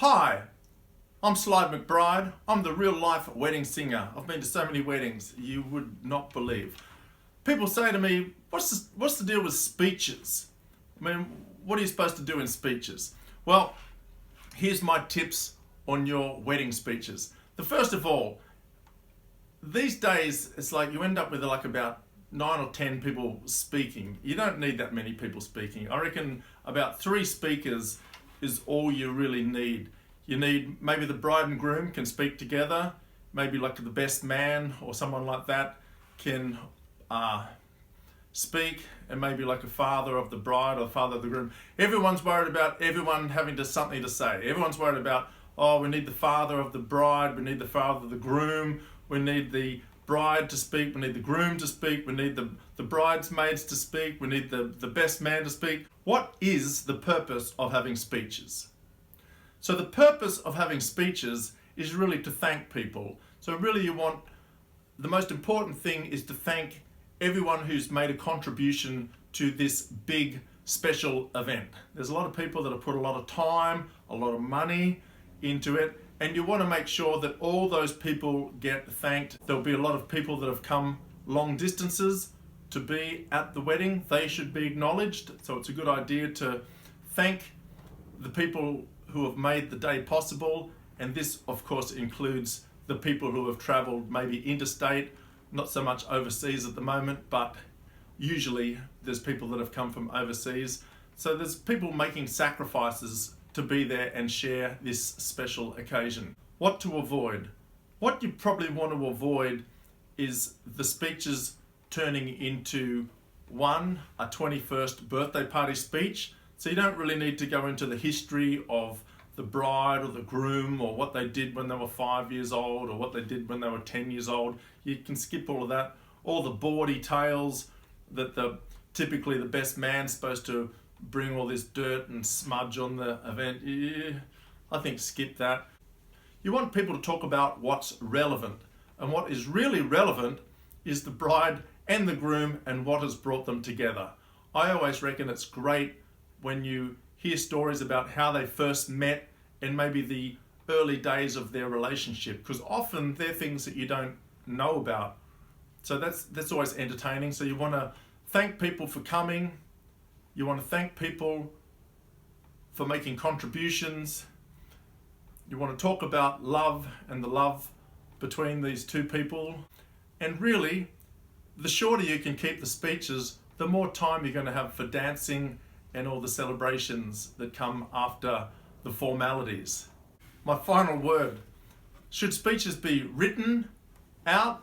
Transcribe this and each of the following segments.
Hi, I'm Slide McBride. I'm the real life wedding singer. I've been to so many weddings you would not believe. People say to me, what's the deal with speeches? I mean, what are you supposed to do in speeches? Well, here's my tips on your wedding speeches. The first of all, these days it's like you end up with like about 9 or 10 people speaking. You don't need that many people speaking. I reckon about 3 speakers is all you really need. You need maybe the bride and groom can speak together, maybe like the best man or someone like that can speak, and maybe like a father of the bride or father of the groom. Everyone's worried about everyone having something to say. Everyone's worried about, oh, we need the father of the bride, we need the father of the groom, we need the bride to speak, we need the groom to speak, we need the bridesmaids to speak, we need the best man to speak. What is the purpose of having speeches? So the purpose of having speeches is really to thank people. So really the most important thing is to thank everyone who's made a contribution to this big special event. There's a lot of people that have put a lot of time, a lot of money into it, and you want to make sure that all those people get thanked. There'll be a lot of people that have come long distances to be at the wedding. They should be acknowledged. So it's a good idea to thank the people who have made the day possible. And this, of course, includes the people who have traveled maybe interstate, not so much overseas at the moment, but usually there's people that have come from overseas. So there's people making sacrifices to be there and share this special occasion. What to avoid? What you probably want to avoid is the speeches turning into a 21st birthday party speech. So you don't really need to go into the history of the bride or the groom or what they did when they were 5 years old or what they did when they were 10 years old. You can skip all of that. All the bawdy tales that typically the best man's supposed to bring all this dirt and smudge on the event. I think skip that. You want people to talk about what's relevant. And what is really relevant is the bride and the groom and what has brought them together. I always reckon it's great when you hear stories about how they first met and maybe the early days of their relationship, because often they're things that you don't know about. So that's always entertaining. So you want to thank people for coming. You want to thank people for making contributions. You want to talk about love and the love between these two people. And really, the shorter you can keep the speeches, the more time you're going to have for dancing and all the celebrations that come after the formalities. My final word: should speeches be written out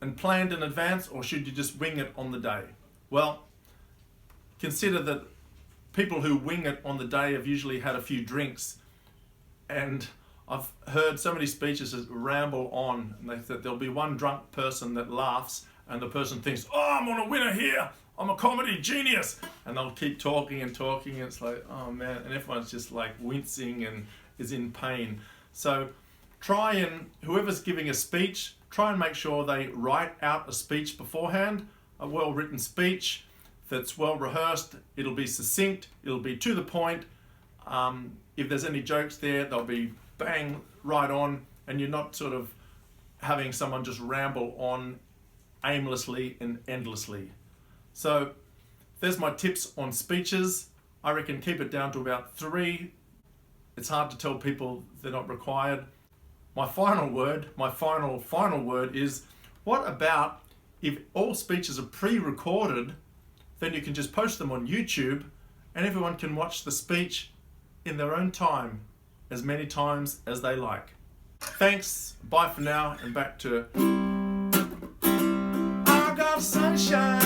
and planned in advance, or should you just wing it on the day? Well, consider that people who wing it on the day have usually had a few drinks, and I've heard so many speeches that ramble on, and that there'll be one drunk person that laughs and the person thinks, oh, I'm on a winner here, I'm a comedy genius, and they'll keep talking and talking, and it's like, oh man, and everyone's just like wincing and is in pain. So whoever's giving a speech, try and make sure they write out a speech beforehand, a well-written speech that's well rehearsed. It'll be succinct, it'll be to the point. If there's any jokes there, they'll be bang, right on, and you're not sort of having someone just ramble on aimlessly and endlessly. So there's my tips on speeches. I reckon keep it down to about 3. It's hard to tell people they're not required. My final word is, what about if all speeches are pre-recorded, then you can just post them on YouTube and everyone can watch the speech in their own time, as many times as they like. Thanks, bye for now, and back to I got sunshine.